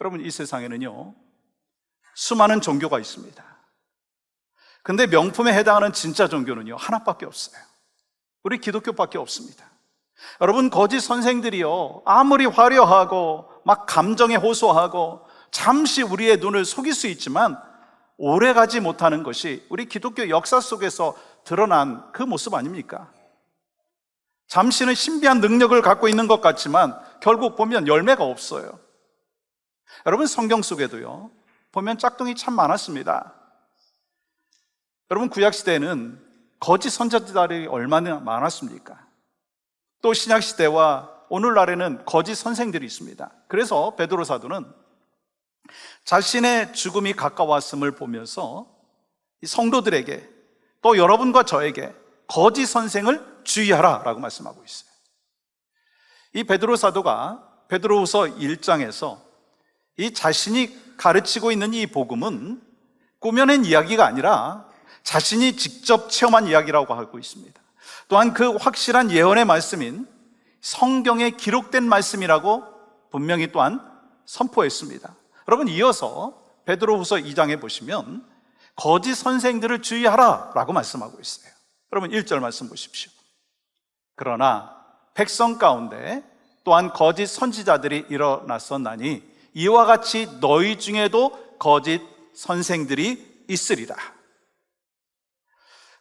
여러분, 이 세상에는요, 수많은 종교가 있습니다. 근데 명품에 해당하는 진짜 종교는요, 하나밖에 없어요. 우리 기독교밖에 없습니다. 여러분, 거짓 선생들이요, 아무리 화려하고 막 감정에 호소하고 잠시 우리의 눈을 속일 수 있지만 오래가지 못하는 것이 우리 기독교 역사 속에서 드러난 그 모습 아닙니까? 잠시는 신비한 능력을 갖고 있는 것 같지만 결국 보면 열매가 없어요. 여러분, 성경 속에도요, 보면 짝퉁이 참 많았습니다. 여러분, 구약시대에는 거짓 선지자들이 얼마나 많았습니까? 또 신약시대와 오늘날에는 거짓 선생들이 있습니다. 그래서 베드로 사도는 자신의 죽음이 가까웠음을 보면서 이 성도들에게, 또 여러분과 저에게 거짓 선생을 주의하라 라고 말씀하고 있어요. 이 베드로 사도가 베드로후서 1장에서 이 자신이 가르치고 있는 이 복음은 꾸며낸 이야기가 아니라 자신이 직접 체험한 이야기라고 하고 있습니다. 또한 그 확실한 예언의 말씀인 성경에 기록된 말씀이라고 분명히 또한 선포했습니다. 여러분, 이어서 베드로후서 2장에 보시면 거짓 선생들을 주의하라 라고 말씀하고 있어요. 여러분, 1절 말씀 보십시오. 그러나 백성 가운데 또한 거짓 선지자들이 일어났었나니 이와 같이 너희 중에도 거짓 선생들이 있으리라.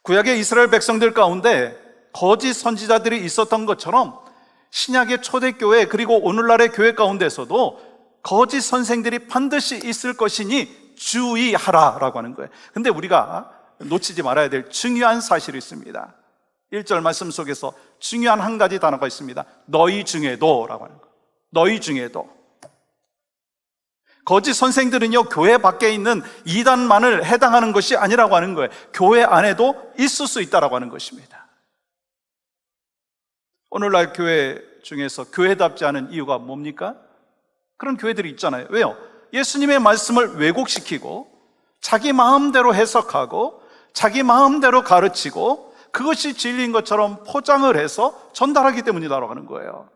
구약의 이스라엘 백성들 가운데 거짓 선지자들이 있었던 것처럼 신약의 초대교회 그리고 오늘날의 교회 가운데서도 거짓 선생들이 반드시 있을 것이니 주의하라 라고 하는 거예요. 근데 우리가 놓치지 말아야 될 중요한 사실이 있습니다. 1절 말씀 속에서 중요한 한 가지 단어가 있습니다. 너희 중에도 라고 하는 거예요. 너희 중에도. 거짓 선생들은요, 교회 밖에 있는 이단만을 해당하는 것이 아니라고 하는 거예요. 교회 안에도 있을 수 있다라고 하는 것입니다. 오늘날 교회 중에서 교회답지 않은 이유가 뭡니까? 그런 교회들이 있잖아요. 왜요? 예수님의 말씀을 왜곡시키고 자기 마음대로 해석하고 자기 마음대로 가르치고 그것이 진리인 것처럼 포장을 해서 전달하기 때문이라고 하는 거예요.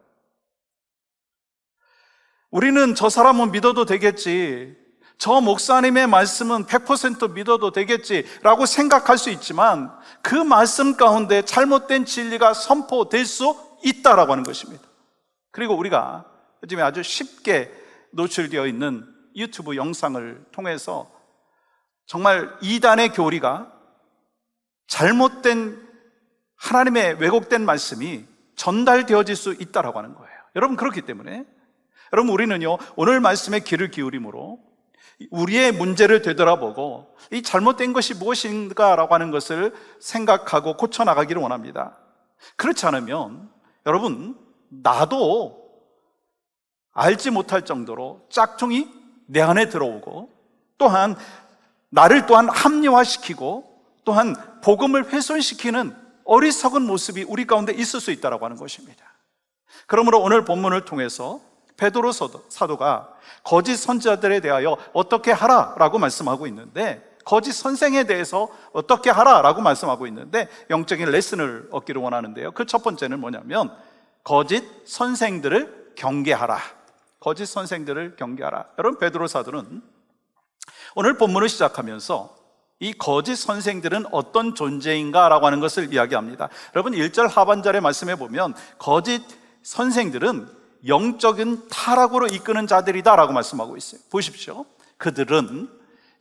우리는 저 사람은 믿어도 되겠지, 저 목사님의 말씀은 100% 믿어도 되겠지라고 생각할 수 있지만 그 말씀 가운데 잘못된 진리가 선포될 수 있다라고 하는 것입니다. 그리고 우리가 요즘에 아주 쉽게 노출되어 있는 유튜브 영상을 통해서 정말 이단의 교리가, 잘못된 하나님의 왜곡된 말씀이 전달되어질 수 있다라고 하는 거예요. 여러분, 그렇기 때문에 여러분, 우리는요, 오늘 말씀에 귀를 기울임으로 우리의 문제를 되돌아보고 이 잘못된 것이 무엇인가라고 하는 것을 생각하고 고쳐나가기를 원합니다. 그렇지 않으면 여러분, 나도 알지 못할 정도로 짝퉁이 내 안에 들어오고 또한 나를 또한 합리화시키고 또한 복음을 훼손시키는 어리석은 모습이 우리 가운데 있을 수 있다고 하는 것입니다. 그러므로 오늘 본문을 통해서 베드로 사도가 거짓 선지자들에 대하여 어떻게 하라라고 말씀하고 있는데, 거짓 선생에 대해서 어떻게 하라라고 말씀하고 있는데 영적인 레슨을 얻기를 원하는데요, 그 첫 번째는 뭐냐면 거짓 선생들을 경계하라. 거짓 선생들을 경계하라. 여러분, 베드로 사도는 오늘 본문을 시작하면서 이 거짓 선생들은 어떤 존재인가라고 하는 것을 이야기합니다. 여러분, 1절 하반절의 말씀에 보면 거짓 선생들은 영적인 타락으로 이끄는 자들이다라고 말씀하고 있어요. 보십시오. 그들은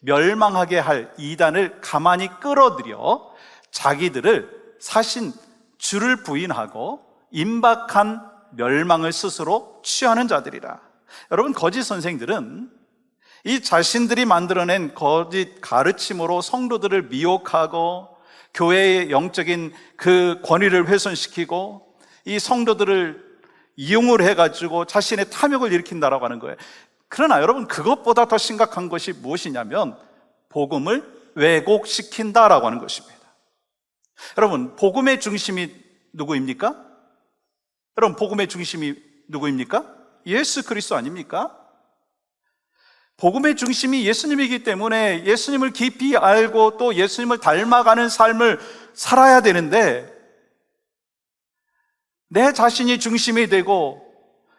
멸망하게 할 이단을 가만히 끌어들여 자기들을 사신 주를 부인하고 임박한 멸망을 스스로 취하는 자들이라. 여러분, 거짓 선생들은 이 자신들이 만들어낸 거짓 가르침으로 성도들을 미혹하고 교회의 영적인 그 권위를 훼손시키고 이 성도들을 이용을 해가지고 자신의 탐욕을 일으킨다라고 하는 거예요. 그러나 여러분, 그것보다 더 심각한 것이 무엇이냐면 복음을 왜곡시킨다라고 하는 것입니다. 여러분, 복음의 중심이 누구입니까? 여러분, 복음의 중심이 누구입니까? 예수 그리스도 아닙니까? 복음의 중심이 예수님이기 때문에 예수님을 깊이 알고 또 예수님을 닮아가는 삶을 살아야 되는데, 내 자신이 중심이 되고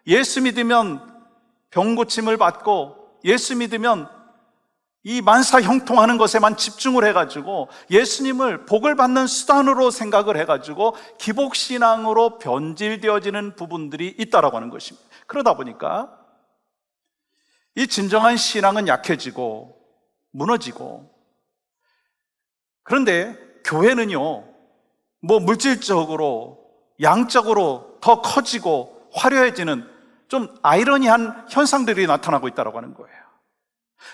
예수 믿으면 병 고침을 받고 예수 믿으면 이 만사 형통하는 것에만 집중을 해가지고 예수님을 복을 받는 수단으로 생각을 해가지고 기복신앙으로 변질되어지는 부분들이 있다라고 하는 것입니다. 그러다 보니까 이 진정한 신앙은 약해지고 무너지고, 그런데 교회는요, 뭐 물질적으로 양적으로 더 커지고 화려해지는 좀 아이러니한 현상들이 나타나고 있다고 하는 거예요.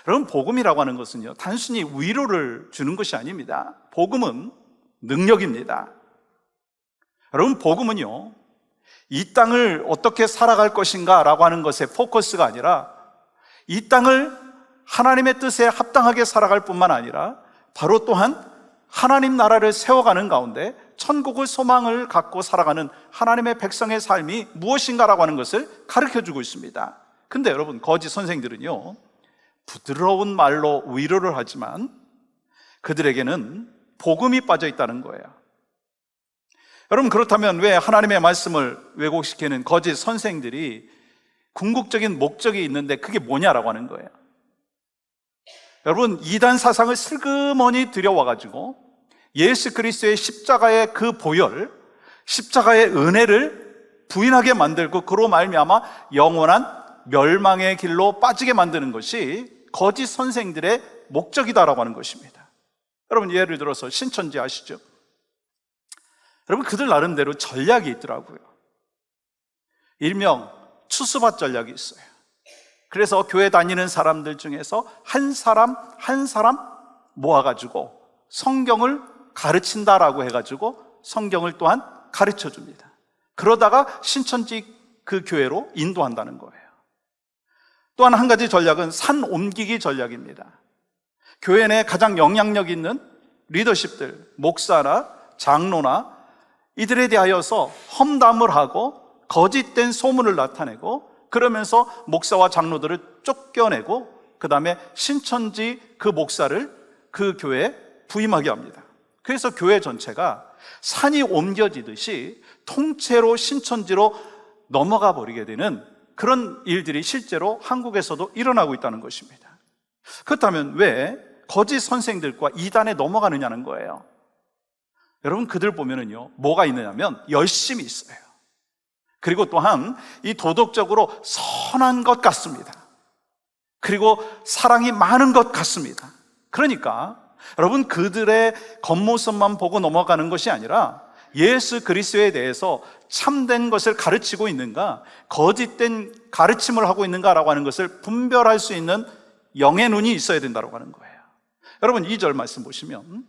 여러분, 복음이라고 하는 것은요, 단순히 위로를 주는 것이 아닙니다. 복음은 능력입니다. 여러분, 복음은요, 이 땅을 어떻게 살아갈 것인가 라고 하는 것에 포커스가 아니라 이 땅을 하나님의 뜻에 합당하게 살아갈 뿐만 아니라 바로 또한 하나님 나라를 세워가는 가운데 천국의 소망을 갖고 살아가는 하나님의 백성의 삶이 무엇인가라고 하는 것을 가르쳐주고 있습니다. 근데 여러분, 거짓 선생들은요, 부드러운 말로 위로를 하지만 그들에게는 복음이 빠져 있다는 거예요. 여러분, 그렇다면 왜 하나님의 말씀을 왜곡시키는 거짓 선생들이 궁극적인 목적이 있는데 그게 뭐냐라고 하는 거예요. 여러분, 이단 사상을 슬그머니 들여와가지고 예수 그리스도의 십자가의 그 보혈, 십자가의 은혜를 부인하게 만들고 그로 말미암아 영원한 멸망의 길로 빠지게 만드는 것이 거짓 선생들의 목적이다라고 하는 것입니다. 여러분, 예를 들어서 신천지 아시죠? 여러분, 그들 나름대로 전략이 있더라고요. 일명 추수밭 전략이 있어요. 그래서 교회 다니는 사람들 중에서 한 사람 한 사람 모아가지고 성경을 가르친다라고 해가지고 성경을 또한 가르쳐 줍니다. 그러다가 신천지 그 교회로 인도한다는 거예요. 또한 한 가지 전략은 산 옮기기 전략입니다. 교회 내 가장 영향력 있는 리더십들, 목사나 장로나 이들에 대하여서 험담을 하고 거짓된 소문을 나타내고, 그러면서 목사와 장로들을 쫓겨내고 그 다음에 신천지 그 목사를 그 교회에 부임하게 합니다. 그래서 교회 전체가 산이 옮겨지듯이 통째로 신천지로 넘어가 버리게 되는 그런 일들이 실제로 한국에서도 일어나고 있다는 것입니다. 그렇다면 왜 거짓 선생들과 이단에 넘어가느냐는 거예요. 여러분, 그들 보면은요, 뭐가 있느냐면 열심이 있어요. 그리고 또한 이 도덕적으로 선한 것 같습니다. 그리고 사랑이 많은 것 같습니다. 그러니까 여러분, 그들의 겉모습만 보고 넘어가는 것이 아니라 예수 그리스도에 대해서 참된 것을 가르치고 있는가, 거짓된 가르침을 하고 있는가라고 하는 것을 분별할 수 있는 영의 눈이 있어야 된다고 하는 거예요. 여러분, 2절 말씀 보시면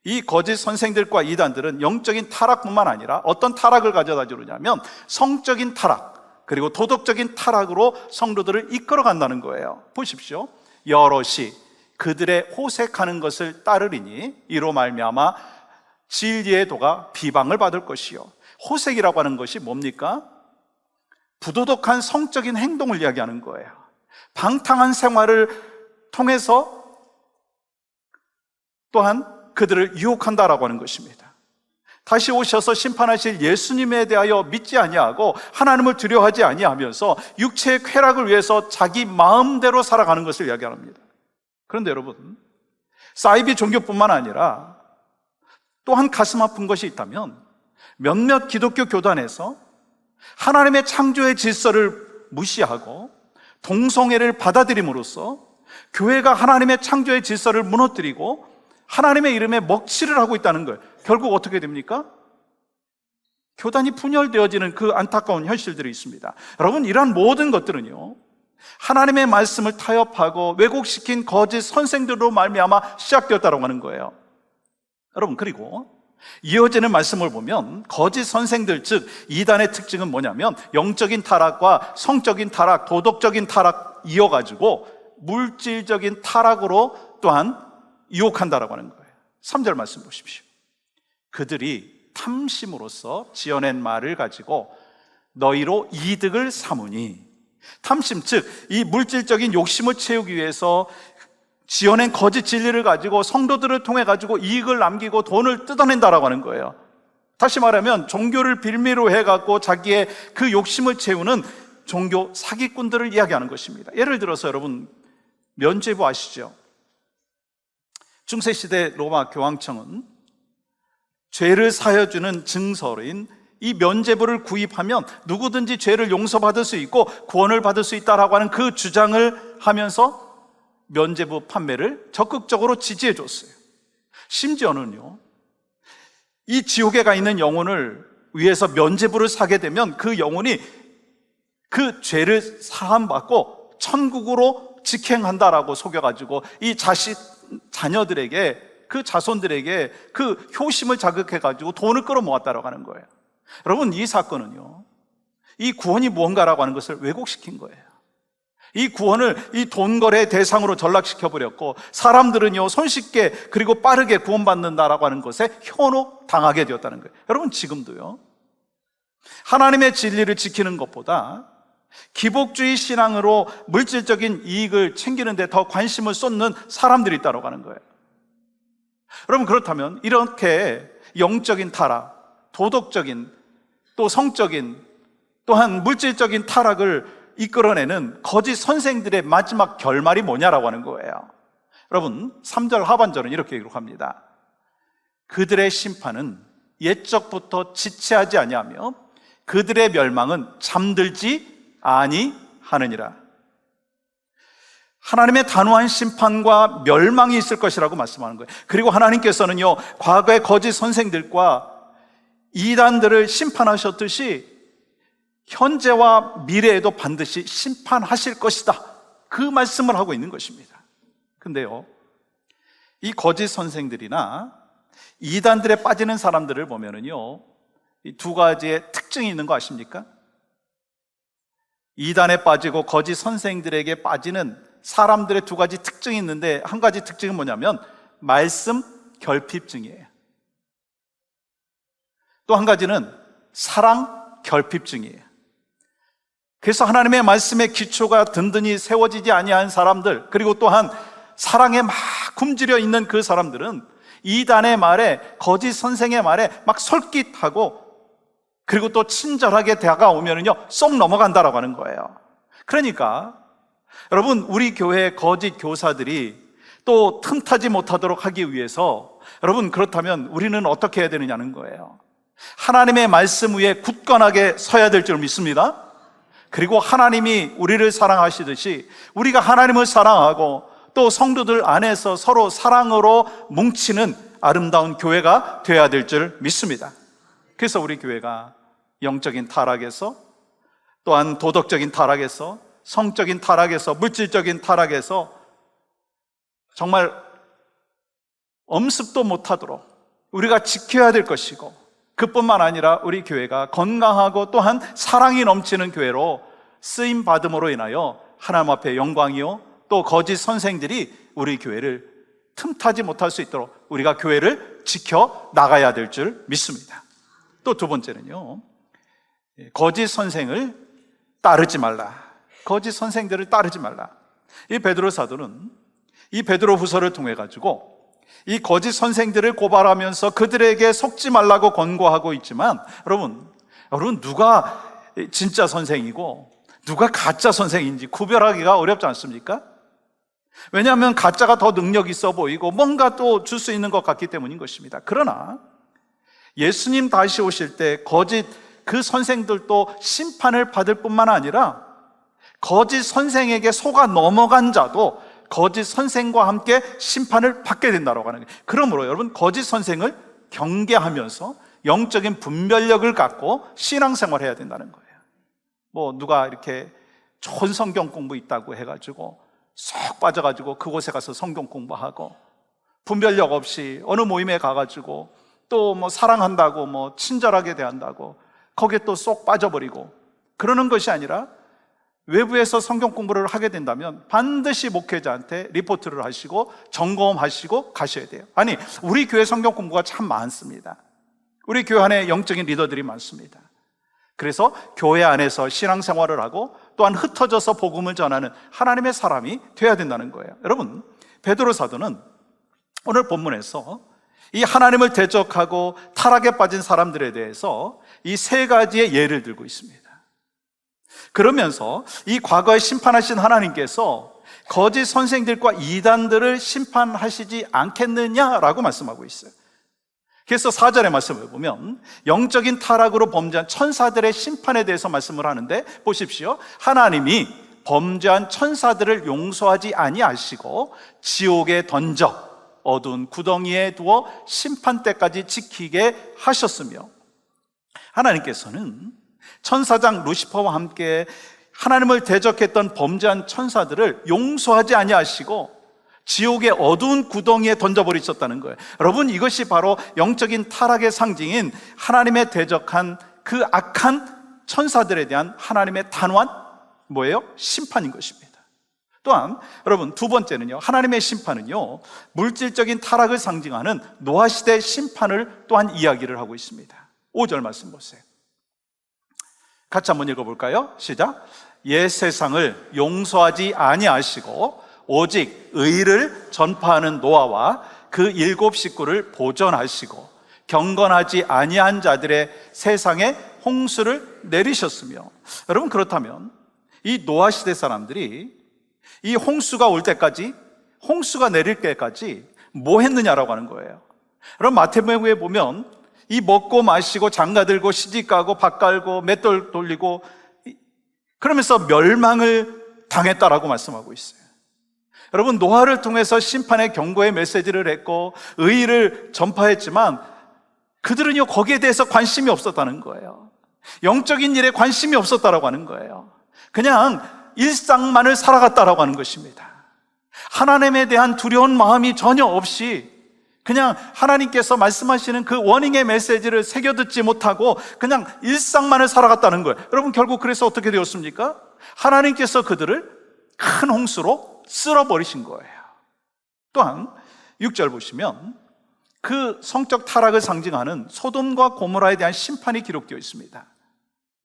이 거짓 선생들과 이단들은 영적인 타락뿐만 아니라 어떤 타락을 가져다 주느냐면 성적인 타락, 그리고 도덕적인 타락으로 성도들을 이끌어 간다는 거예요. 보십시오. 여럿이 그들의 호색하는 것을 따르리니 이로 말미암아 진리의 도가 비방을 받을 것이요. 호색이라고 하는 것이 뭡니까? 부도덕한 성적인 행동을 이야기하는 거예요. 방탕한 생활을 통해서 또한 그들을 유혹한다라고 하는 것입니다. 다시 오셔서 심판하실 예수님에 대하여 믿지 아니하고 하나님을 두려워하지 아니하면서 육체의 쾌락을 위해서 자기 마음대로 살아가는 것을 이야기합니다. 그런데 여러분, 사이비 종교뿐만 아니라 또한 가슴 아픈 것이 있다면 몇몇 기독교 교단에서 하나님의 창조의 질서를 무시하고 동성애를 받아들임으로써 교회가 하나님의 창조의 질서를 무너뜨리고 하나님의 이름에 먹칠을 하고 있다는 거예요. 결국 어떻게 됩니까? 교단이 분열되어지는 그 안타까운 현실들이 있습니다. 여러분, 이러한 모든 것들은요, 하나님의 말씀을 타협하고 왜곡시킨 거짓 선생들로 말미암아 시작되었다고 하는 거예요. 여러분, 그리고 이어지는 말씀을 보면 거짓 선생들, 즉 이단의 특징은 뭐냐면 영적인 타락과 성적인 타락, 도덕적인 타락 이어가지고 물질적인 타락으로 또한 유혹한다라고 하는 거예요. 3절 말씀 보십시오. 그들이 탐심으로써 지어낸 말을 가지고 너희로 이득을 삼으니, 탐심, 즉 이 물질적인 욕심을 채우기 위해서 지어낸 거짓 진리를 가지고 성도들을 통해 가지고 이익을 남기고 돈을 뜯어낸다라고 하는 거예요. 다시 말하면 종교를 빌미로 해갖고 자기의 그 욕심을 채우는 종교 사기꾼들을 이야기하는 것입니다. 예를 들어서 여러분, 면죄부 아시죠? 중세시대 로마 교황청은 죄를 사여주는 증서인 이 면죄부를 구입하면 누구든지 죄를 용서받을 수 있고 구원을 받을 수 있다라고 하는 그 주장을 하면서 면죄부 판매를 적극적으로 지지해 줬어요. 심지어는요, 이 지옥에 가 있는 영혼을 위해서 면죄부를 사게 되면 그 영혼이 그 죄를 사함받고 천국으로 직행한다라고 속여가지고 이 자녀들에게, 그 자손들에게 그 효심을 자극해가지고 돈을 끌어모았다라고 하는 거예요. 여러분, 이 사건은요, 이 구원이 무언가라고 하는 것을 왜곡시킨 거예요. 이 구원을 이 돈거래 대상으로 전락시켜버렸고, 사람들은요, 손쉽게 그리고 빠르게 구원받는다라고 하는 것에 현혹당하게 되었다는 거예요. 여러분, 지금도요, 하나님의 진리를 지키는 것보다 기복주의 신앙으로 물질적인 이익을 챙기는 데 더 관심을 쏟는 사람들이 있다고 하는 거예요. 여러분, 그렇다면 이렇게 영적인 타락, 도덕적인, 또 성적인, 또한 물질적인 타락을 이끌어내는 거짓 선생들의 마지막 결말이 뭐냐라고 하는 거예요. 여러분, 3절 하반절은 이렇게 기록합니다. 그들의 심판은 옛적부터 지체하지 아니하며 그들의 멸망은 잠들지 아니하느니라. 하나님의 단호한 심판과 멸망이 있을 것이라고 말씀하는 거예요. 그리고 하나님께서는요, 과거의 거짓 선생들과 이단들을 심판하셨듯이 현재와 미래에도 반드시 심판하실 것이다, 그 말씀을 하고 있는 것입니다. 근데요, 이 거짓 선생들이나 이단들에 빠지는 사람들을 보면은요, 이 두 가지의 특징이 있는 거 아십니까? 이단에 빠지고 거짓 선생들에게 빠지는 사람들의 두 가지 특징이 있는데, 한 가지 특징은 뭐냐면 말씀 결핍증이에요. 또 한 가지는 사랑 결핍증이에요. 그래서 하나님의 말씀의 기초가 든든히 세워지지 아니한 사람들, 그리고 또한 사랑에 막 굶주려 있는 그 사람들은 이단의 말에, 거짓 선생의 말에 막 솔깃하고, 그리고 또 친절하게 다가오면은요, 쏙 넘어간다라고 하는 거예요. 그러니까 여러분, 우리 교회의 거짓 교사들이 또 틈타지 못하도록 하기 위해서, 여러분, 그렇다면 우리는 어떻게 해야 되느냐는 거예요. 하나님의 말씀 위에 굳건하게 서야 될 줄 믿습니다. 그리고 하나님이 우리를 사랑하시듯이 우리가 하나님을 사랑하고 또 성도들 안에서 서로 사랑으로 뭉치는 아름다운 교회가 되어야 될 줄 믿습니다. 그래서 우리 교회가 영적인 타락에서, 또한 도덕적인 타락에서, 성적인 타락에서, 물질적인 타락에서 정말 엄습도 못하도록 우리가 지켜야 될 것이고, 그뿐만 아니라 우리 교회가 건강하고 또한 사랑이 넘치는 교회로 쓰임 받음으로 인하여 하나님 앞에 영광이요, 또 거짓 선생들이 우리 교회를 틈타지 못할 수 있도록 우리가 교회를 지켜 나가야 될 줄 믿습니다. 또 두 번째는요, 거짓 선생을 따르지 말라. 거짓 선생들을 따르지 말라. 이 베드로 사도는 이 베드로 후서를 통해 가지고 이 거짓 선생들을 고발하면서 그들에게 속지 말라고 권고하고 있지만, 여러분 누가 진짜 선생이고 누가 가짜 선생인지 구별하기가 어렵지 않습니까? 왜냐하면 가짜가 더 능력 있어 보이고 뭔가 또 줄 수 있는 것 같기 때문인 것입니다. 그러나 예수님 다시 오실 때 거짓 그 선생들도 심판을 받을 뿐만 아니라 거짓 선생에게 속아 넘어간 자도 거짓 선생과 함께 심판을 받게 된다고 하는 거예요. 그러므로 여러분, 거짓 선생을 경계하면서 영적인 분별력을 갖고 신앙생활을 해야 된다는 거예요. 뭐 누가 이렇게 좋은 성경 공부 있다고 해가지고 쏙 빠져가지고 그곳에 가서 성경 공부하고, 분별력 없이 어느 모임에 가가지고 또 뭐 사랑한다고 뭐 친절하게 대한다고 거기에 또 쏙 빠져버리고 그러는 것이 아니라, 외부에서 성경 공부를 하게 된다면 반드시 목회자한테 리포트를 하시고 점검하시고 가셔야 돼요. 아니, 우리 교회 성경 공부가 참 많습니다. 우리 교회 안에 영적인 리더들이 많습니다. 그래서 교회 안에서 신앙생활을 하고 또한 흩어져서 복음을 전하는 하나님의 사람이 되어야 된다는 거예요. 여러분, 베드로 사도는 오늘 본문에서 이 하나님을 대적하고 타락에 빠진 사람들에 대해서 이 세 가지의 예를 들고 있습니다. 그러면서 이 과거에 심판하신 하나님께서 거짓 선생들과 이단들을 심판하시지 않겠느냐라고 말씀하고 있어요. 그래서 4절의 말씀을 보면 영적인 타락으로 범죄한 천사들의 심판에 대해서 말씀을 하는데, 보십시오. 하나님이 범죄한 천사들을 용서하지 아니하시고 지옥에 던져 어두운 구덩이에 두어 심판 때까지 지키게 하셨으며, 하나님께서는 천사장 루시퍼와 함께 하나님을 대적했던 범죄한 천사들을 용서하지 아니하시고 지옥의 어두운 구덩이에 던져버리셨다는 거예요. 여러분, 이것이 바로 영적인 타락의 상징인 하나님의 대적한 그 악한 천사들에 대한 하나님의 단호한 뭐예요? 심판인 것입니다. 또한 여러분, 두 번째는요, 하나님의 심판은요, 물질적인 타락을 상징하는 노아시대 심판을 또한 이야기를 하고 있습니다. 5절 말씀 보세요. 같이 한번 읽어볼까요? 시작. 옛 세상을 용서하지 아니하시고 오직 의를 전파하는 노아와 그 7 식구를 보존하시고 경건하지 아니한 자들의 세상에 홍수를 내리셨으며, 여러분, 그렇다면 이 노아 시대 사람들이 이 홍수가 올 때까지, 홍수가 내릴 때까지 뭐 했느냐라고 하는 거예요. 여러분, 마태복음에 보면 이 먹고 마시고 장가들고 시집가고 밭갈고 맷돌 돌리고 그러면서 멸망을 당했다라고 말씀하고 있어요. 여러분, 노아를 통해서 심판의 경고의 메시지를 했고 의의를 전파했지만 그들은요, 거기에 대해서 관심이 없었다는 거예요. 영적인 일에 관심이 없었다라고 하는 거예요. 그냥 일상만을 살아갔다라고 하는 것입니다. 하나님에 대한 두려운 마음이 전혀 없이 그냥 하나님께서 말씀하시는 그 워닝의 메시지를 새겨듣지 못하고 그냥 일상만을 살아갔다는 거예요. 여러분, 결국 그래서 어떻게 되었습니까? 하나님께서 그들을 큰 홍수로 쓸어버리신 거예요. 또한 6절 보시면 그 성적 타락을 상징하는 소돔과 고모라에 대한 심판이 기록되어 있습니다.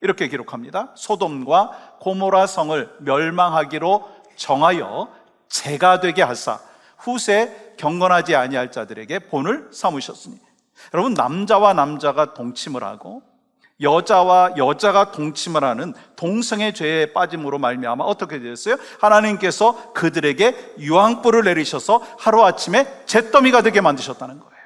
이렇게 기록합니다. 소돔과 고모라 성을 멸망하기로 정하여 재가 되게 하사 후세 경건하지 아니할 자들에게 본을 삼으셨으니, 여러분, 남자와 남자가 동침을 하고 여자와 여자가 동침을 하는 동성의 죄에 빠짐으로 말미암아 어떻게 되었어요? 하나님께서 그들에게 유황불을 내리셔서 하루아침에 잿더미가 되게 만드셨다는 거예요.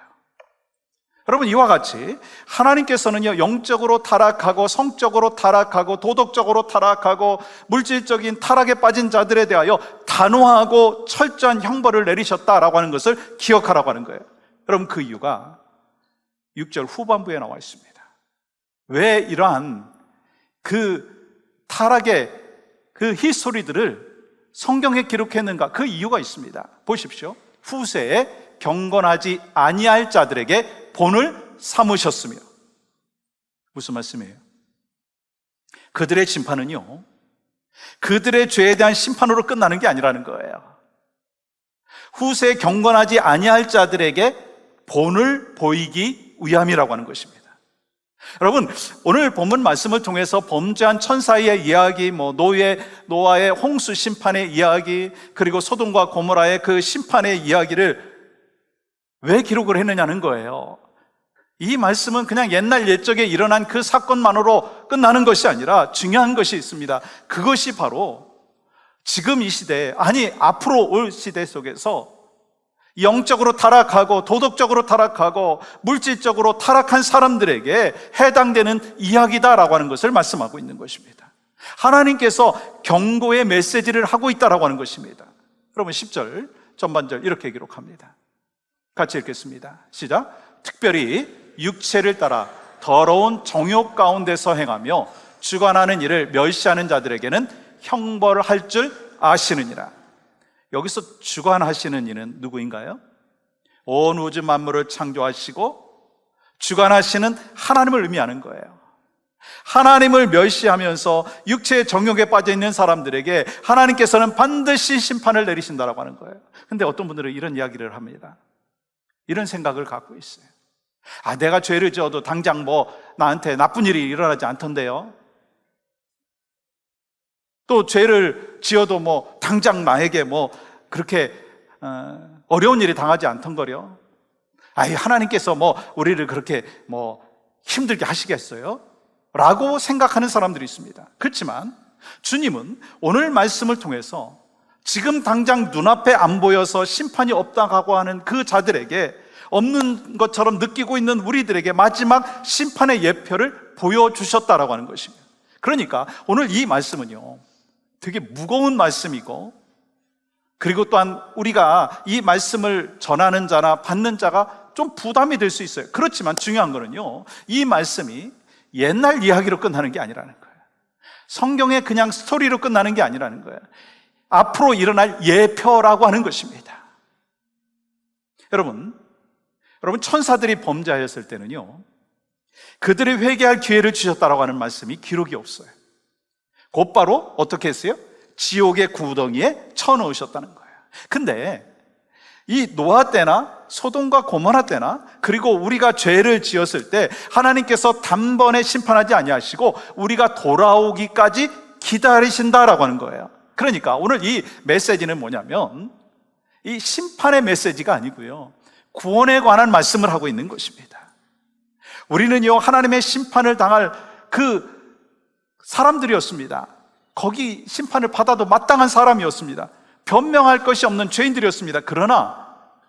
여러분, 이와 같이 하나님께서는요, 영적으로 타락하고 성적으로 타락하고 도덕적으로 타락하고 물질적인 타락에 빠진 자들에 대하여 단호하고 철저한 형벌을 내리셨다라고 하는 것을 기억하라고 하는 거예요. 여러분, 그 이유가 6절 후반부에 나와 있습니다. 왜 이러한 그 타락의 그 히스토리들을 성경에 기록했는가? 그 이유가 있습니다. 보십시오. 후세에 경건하지 아니할 자들에게 본을 삼으셨으며, 무슨 말씀이에요? 그들의 심판은요, 그들의 죄에 대한 심판으로 끝나는 게 아니라는 거예요. 후세에 경건하지 아니할 자들에게 본을 보이기 위함이라고 하는 것입니다. 여러분, 오늘 본문 말씀을 통해서 범죄한 천사의 이야기, 노아의 홍수 심판의 이야기, 그리고 소돔과 고모라의 그 심판의 이야기를 왜 기록을 했느냐는 거예요. 이 말씀은 그냥 옛날 옛적에 일어난 그 사건만으로 끝나는 것이 아니라 중요한 것이 있습니다. 그것이 바로 지금 이 시대, 아니 앞으로 올 시대 속에서 영적으로 타락하고 도덕적으로 타락하고 물질적으로 타락한 사람들에게 해당되는 이야기다라고 하는 것을 말씀하고 있는 것입니다. 하나님께서 경고의 메시지를 하고 있다라고 하는 것입니다. 여러분, 10절 전반절 이렇게 기록합니다. 같이 읽겠습니다. 시작. 특별히 육체를 따라 더러운 정욕 가운데서 행하며 주관하는 일을 멸시하는 자들에게는 형벌을 할 줄 아시느니라. 여기서 주관하시는 이는 누구인가요? 온 우주 만물을 창조하시고 주관하시는 하나님을 의미하는 거예요. 하나님을 멸시하면서 육체의 정욕에 빠져 있는 사람들에게 하나님께서는 반드시 심판을 내리신다라고 하는 거예요. 근데 어떤 분들은 이런 이야기를 합니다. 이런 생각을 갖고 있어요. 내가 죄를 지어도 당장 나한테 나쁜 일이 일어나지 않던데요. 또 죄를 지어도 당장 나에게 그렇게 어려운 일이 당하지 않던거려. 하나님께서 우리를 그렇게 힘들게 하시겠어요? 라고 생각하는 사람들이 있습니다. 그렇지만 주님은 오늘 말씀을 통해서 지금 당장 눈앞에 안 보여서 심판이 없다고 하는 그 자들에게, 없는 것처럼 느끼고 있는 우리들에게 마지막 심판의 예표를 보여주셨다라고 하는 것입니다. 그러니까 오늘 이 말씀은요, 되게 무거운 말씀이고, 그리고 또한 우리가 이 말씀을 전하는 자나 받는 자가 좀 부담이 될 수 있어요. 그렇지만 중요한 거는요, 이 말씀이 옛날 이야기로 끝나는 게 아니라는 거예요. 성경의 그냥 스토리로 끝나는 게 아니라는 거예요. 앞으로 일어날 예표라고 하는 것입니다. 여러분 천사들이 범죄하였을 때는요, 그들이 회개할 기회를 주셨다라고 하는 말씀이 기록이 없어요. 곧바로 어떻게 했어요? 지옥의 구덩이에 쳐넣으셨다는 거예요. 근데 이 노아 때나 소돔과 고모라 때나, 그리고 우리가 죄를 지었을 때 하나님께서 단번에 심판하지 아니하시고 우리가 돌아오기까지 기다리신다라고 하는 거예요. 그러니까 오늘 이 메시지는 뭐냐면, 이 심판의 메시지가 아니고요, 구원에 관한 말씀을 하고 있는 것입니다. 우리는요, 하나님의 심판을 당할 그 사람들이었습니다. 거기 심판을 받아도 마땅한 사람이었습니다. 변명할 것이 없는 죄인들이었습니다. 그러나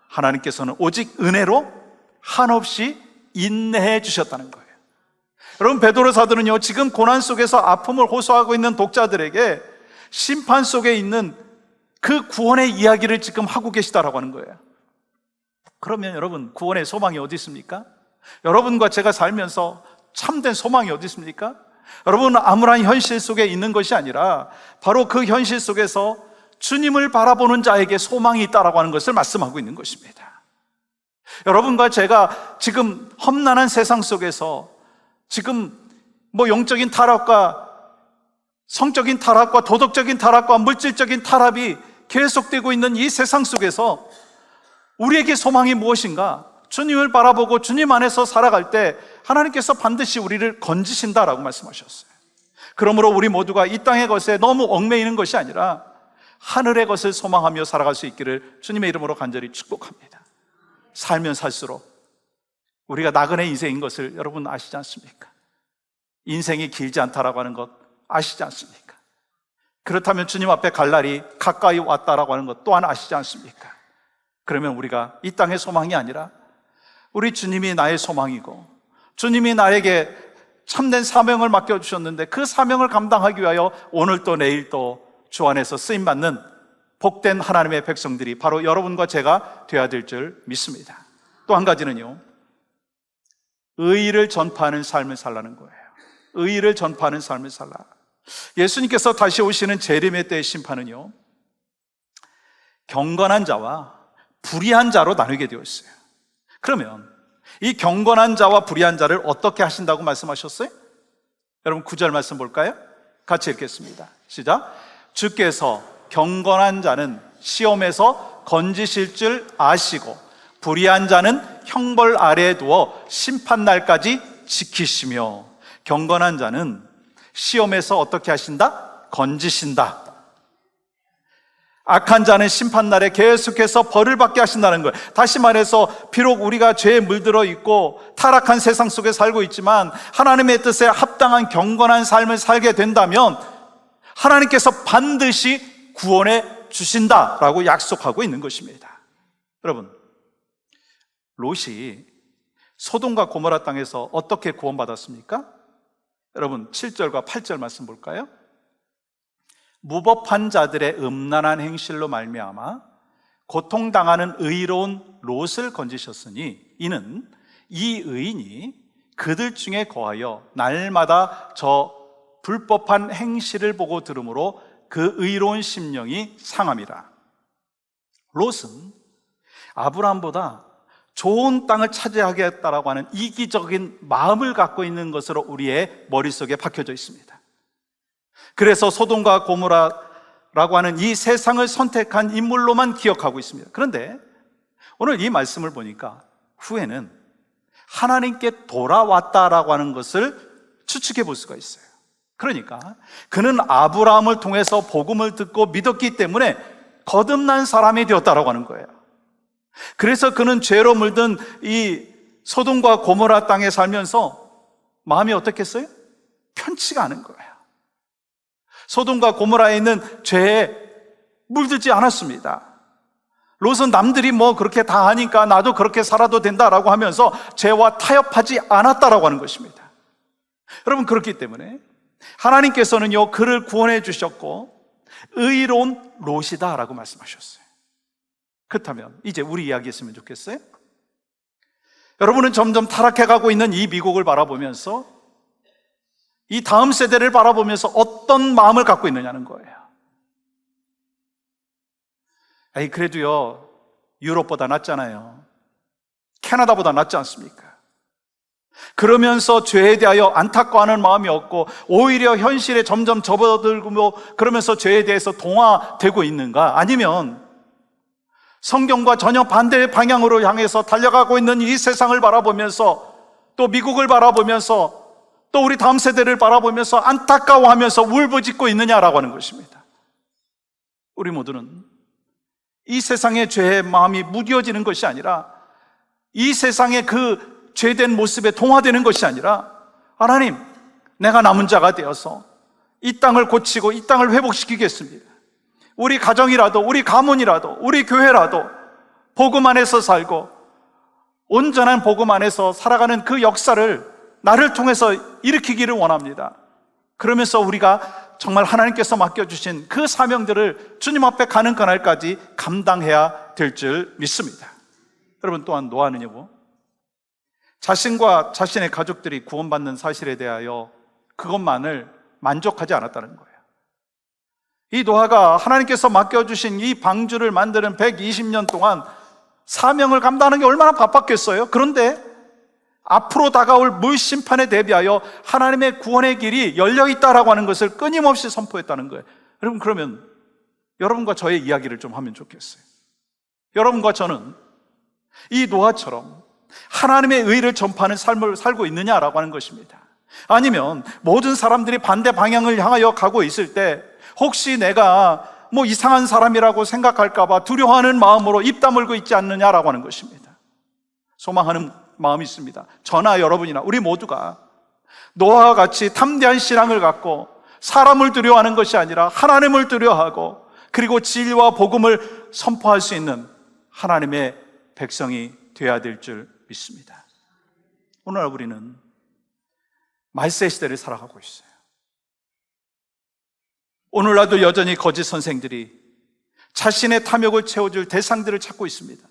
하나님께서는 오직 은혜로 한없이 인내해 주셨다는 거예요. 여러분, 베드로 사도는요, 지금 고난 속에서 아픔을 호소하고 있는 독자들에게 심판 속에 있는 그 구원의 이야기를 지금 하고 계시다라고 하는 거예요. 그러면 여러분, 구원의 소망이 어디 있습니까? 여러분과 제가 살면서 참된 소망이 어디 있습니까? 여러분, 암울한 현실 속에 있는 것이 아니라 바로 그 현실 속에서 주님을 바라보는 자에게 소망이 있다라고 하는 것을 말씀하고 있는 것입니다. 여러분과 제가 지금 험난한 세상 속에서 지금 영적인 타락과 성적인 타락과 도덕적인 타락과 물질적인 타락이 계속되고 있는 이 세상 속에서 우리에게 소망이 무엇인가? 주님을 바라보고 주님 안에서 살아갈 때 하나님께서 반드시 우리를 건지신다라고 말씀하셨어요. 그러므로 우리 모두가 이 땅의 것에 너무 얽매이는 것이 아니라 하늘의 것을 소망하며 살아갈 수 있기를 주님의 이름으로 간절히 축복합니다. 살면 살수록 우리가 나그네 인생인 것을 여러분 아시지 않습니까? 인생이 길지 않다라고 하는 것 아시지 않습니까? 그렇다면 주님 앞에 갈 날이 가까이 왔다라고 하는 것 또한 아시지 않습니까? 그러면 우리가 이 땅의 소망이 아니라 우리 주님이 나의 소망이고, 주님이 나에게 참된 사명을 맡겨주셨는데 그 사명을 감당하기 위하여 오늘 또 내일 또 주 안에서 쓰임받는 복된 하나님의 백성들이 바로 여러분과 제가 되어야 될 줄 믿습니다. 또 한 가지는요, 의의를 전파하는 삶을 살라는 거예요. 의의를 전파하는 삶을 살라. 예수님께서 다시 오시는 재림의 때의 심판은요, 경건한 자와 불의한 자로 나누게 되어 있어요. 그러면 이 경건한 자와 불의한 자를 어떻게 하신다고 말씀하셨어요? 여러분 9절 말씀 볼까요? 같이 읽겠습니다. 시작. 주께서 경건한 자는 시험에서 건지실 줄 아시고 불의한 자는 형벌 아래에 두어 심판날까지 지키시며, 경건한 자는 시험에서 어떻게 하신다? 건지신다. 악한 자는 심판날에 계속해서 벌을 받게 하신다는 거예요. 다시 말해서 비록 우리가 죄에 물들어 있고 타락한 세상 속에 살고 있지만 하나님의 뜻에 합당한 경건한 삶을 살게 된다면 하나님께서 반드시 구원해 주신다라고 약속하고 있는 것입니다. 여러분, 롯이 소돔과 고모라 땅에서 어떻게 구원받았습니까? 여러분 7절과 8절 말씀 볼까요? 무법한 자들의 음란한 행실로 말미암아 고통당하는 의로운 롯을 건지셨으니 이는 이 의인이 그들 중에 거하여 날마다 저 불법한 행실을 보고 들으므로 그 의로운 심령이 상함이라. 롯은 아브라함보다 좋은 땅을 차지하겠다라고 하는 이기적인 마음을 갖고 있는 것으로 우리의 머릿속에 박혀져 있습니다. 그래서 소돔과 고모라라고 하는 이 세상을 선택한 인물로만 기억하고 있습니다. 그런데 오늘 이 말씀을 보니까 후에는 하나님께 돌아왔다라고 하는 것을 추측해 볼 수가 있어요. 그러니까 그는 아브라함을 통해서 복음을 듣고 믿었기 때문에 거듭난 사람이 되었다라고 하는 거예요. 그래서 그는 죄로 물든 이 소돔과 고모라 땅에 살면서 마음이 어떻겠어요? 편치가 않은 거예요. 소돔과 고모라에 있는 죄에 물들지 않았습니다. 롯은 남들이 뭐 그렇게 다 하니까 나도 그렇게 살아도 된다라고 하면서 죄와 타협하지 않았다라고 하는 것입니다. 여러분, 그렇기 때문에 하나님께서는요, 그를 구원해 주셨고 의로운 롯이다라고 말씀하셨어요. 그렇다면 이제 우리 이야기 했으면 좋겠어요. 여러분은 점점 타락해가고 있는 이 미국을 바라보면서, 이 다음 세대를 바라보면서 어떤 마음을 갖고 있느냐는 거예요. 아니, 그래도요, 유럽보다 낫잖아요. 캐나다보다 낫지 않습니까? 그러면서 죄에 대하여 안타까워하는 마음이 없고 오히려 현실에 점점 접어들고 그러면서 죄에 대해서 동화되고 있는가? 아니면 성경과 전혀 반대의 방향으로 향해서 달려가고 있는 이 세상을 바라보면서, 또 미국을 바라보면서, 또 우리 다음 세대를 바라보면서 안타까워하면서 울부짖고 있느냐라고 하는 것입니다. 우리 모두는 이 세상의 죄의 마음이 무뎌지는 것이 아니라, 이 세상의 그 죄된 모습에 동화되는 것이 아니라, 하나님, 내가 남은 자가 되어서 이 땅을 고치고 이 땅을 회복시키겠습니다. 우리 가정이라도, 우리 가문이라도, 우리 교회라도 복음 안에서 살고 온전한 복음 안에서 살아가는 그 역사를 나를 통해서 일으키기를 원합니다. 그러면서 우리가 정말 하나님께서 맡겨주신 그 사명들을 주님 앞에 가는 그날까지 감당해야 될 줄 믿습니다. 여러분, 또한 노아는요, 자신과 자신의 가족들이 구원받는 사실에 대하여 그것만을 만족하지 않았다는 거예요. 이 노아가 하나님께서 맡겨주신 이 방주를 만드는 120년 동안 사명을 감당하는 게 얼마나 바빴겠어요? 그런데 앞으로 다가올 물심판에 대비하여 하나님의 구원의 길이 열려있다라고 하는 것을 끊임없이 선포했다는 거예요. 여러분, 그러면 여러분과 저의 이야기를 좀 하면 좋겠어요. 여러분과 저는 이 노아처럼 하나님의 의를 전파하는 삶을 살고 있느냐라고 하는 것입니다. 아니면 모든 사람들이 반대 방향을 향하여 가고 있을 때 혹시 내가 뭐 이상한 사람이라고 생각할까봐 두려워하는 마음으로 입 다물고 있지 않느냐라고 하는 것입니다. 소망하는 마음이 있습니다. 저나 여러분이나 우리 모두가 노아와 같이 담대한 신앙을 갖고 사람을 두려워하는 것이 아니라 하나님을 두려워하고 그리고 진리와 복음을 선포할 수 있는 하나님의 백성이 되어야 될 줄 믿습니다. 오늘날 우리는 말세 시대를 살아가고 있어요. 오늘날도 여전히 거짓 선생들이 자신의 탐욕을 채워줄 대상들을 찾고 있습니다.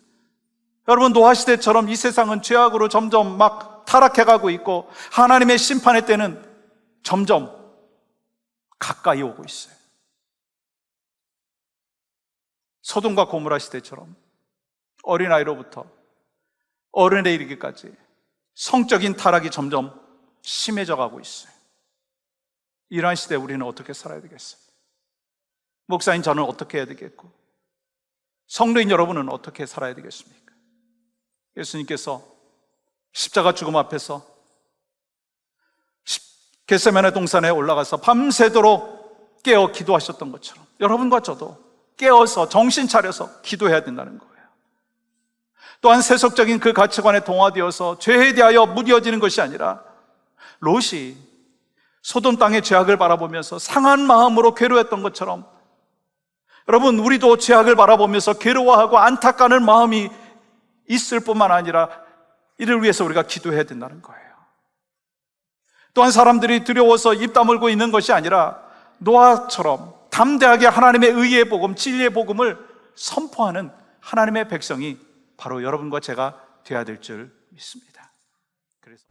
여러분, 노아 시대처럼 이 세상은 죄악으로 점점 막 타락해가고 있고 하나님의 심판의 때는 점점 가까이 오고 있어요. 소돔과 고모라 시대처럼 어린아이로부터 어른에 이르기까지 성적인 타락이 점점 심해져 가고 있어요. 이러한 시대에 우리는 어떻게 살아야 되겠어요? 목사인 저는 어떻게 해야 되겠고, 성도인 여러분은 어떻게 살아야 되겠습니까? 예수님께서 십자가 죽음 앞에서 겟세마네 동산에 올라가서 밤새도록 깨어 기도하셨던 것처럼 여러분과 저도 깨어서 정신 차려서 기도해야 된다는 거예요. 또한 세속적인 그 가치관에 동화되어서 죄에 대하여 무뎌지는 것이 아니라 롯이 소돔 땅의 죄악을 바라보면서 상한 마음으로 괴로워했던 것처럼 여러분, 우리도 죄악을 바라보면서 괴로워하고 안타까운 마음이 있을 뿐만 아니라 이를 위해서 우리가 기도해야 된다는 거예요. 또한 사람들이 두려워서 입 다물고 있는 것이 아니라 노아처럼 담대하게 하나님의 의의 복음, 진리의 복음을 선포하는 하나님의 백성이 바로 여러분과 제가 되어야 될 줄 믿습니다. 그래서